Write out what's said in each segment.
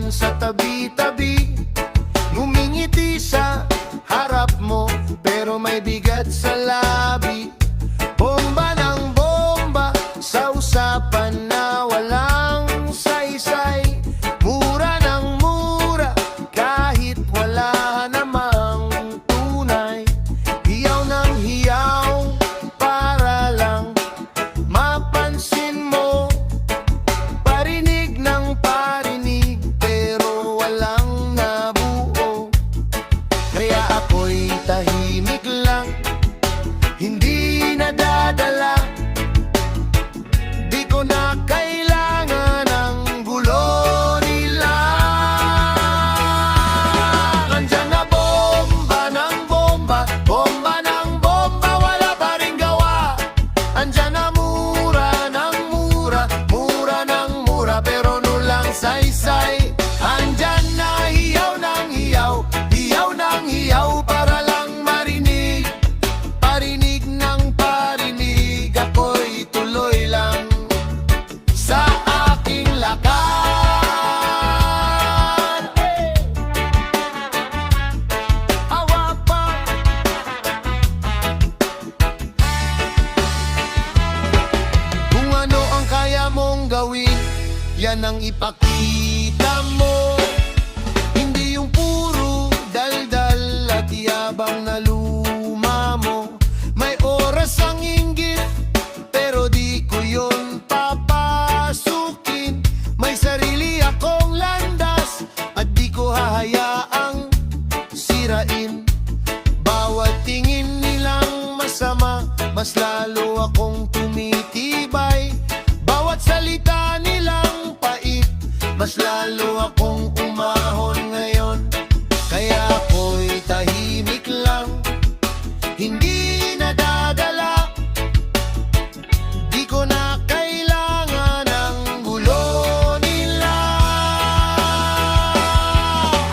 dyan sa tabi-tabi, ngumingiti sa harap mo, pero may bigat sa labi. Bomba ng bomba sa usapan na walang saysay, mura ng mura kahit wala namang tunay. Hiyaw ng hiyaw para lang mapansin mo, parinig ng parinig pero walang nabuo. Kaya ako'y tahimik lang, hindi nadadala. Di ko na kailangan ng gulo nila. Nandiyan na bomba ng bomba, bomba ng bomba, wala pa rin gawa. Andyan na mura ng mura, mura ng mura, pero nulang saysay. Andyan na hiyaw ng hiyaw, hiyaw ng hiyaw para lang marinig, parinig ng parinig. Ako'y tuloy lang sa aking lakad. Awa pa. Kung ano ang kaya mong gawin, yan ang ipakita mo. Hindi yung puro daldal at yabang na luma mo. May oras ang inggit, pero di ko yun papasukin. May sarili akong landas at di ko hahayaang sirain. Bawat tingin nilang masama, mas lalo akong tumitibay. Bawat salita nilang pait, mas lalo akong umahon ngayon. Kaya ako'y tahimik lang, hindi nadadala. Di ko na kailangan ng gulo nila.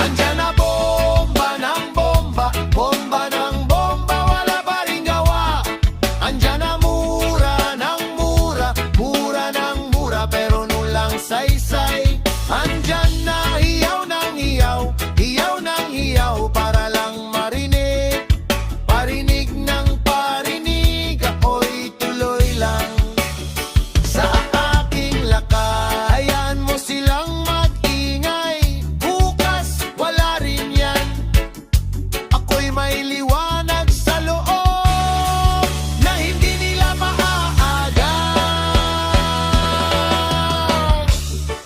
Andyan na bomba ng bomba, bomba ng bomba, wala pa rin gawa. Andyan na mura ng mura, mura ng mura, pero nulang saysay. Andyan na hiyaw ng hiyaw, hiyaw ng hiyaw para lang marinig, parinig ng parinig. Ako'y tuloy lang sa aking lakad. Hayaan mo silang mag-ingay, bukas wala rin yan. Ako'y may liwanag sa loob na hindi nila maaagad.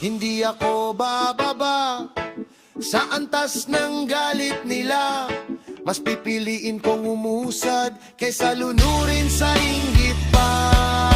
Hindi ako bababa sa antas ng galit nila, mas pipiliin kong umusad kaysa lunurin sa inggit pa.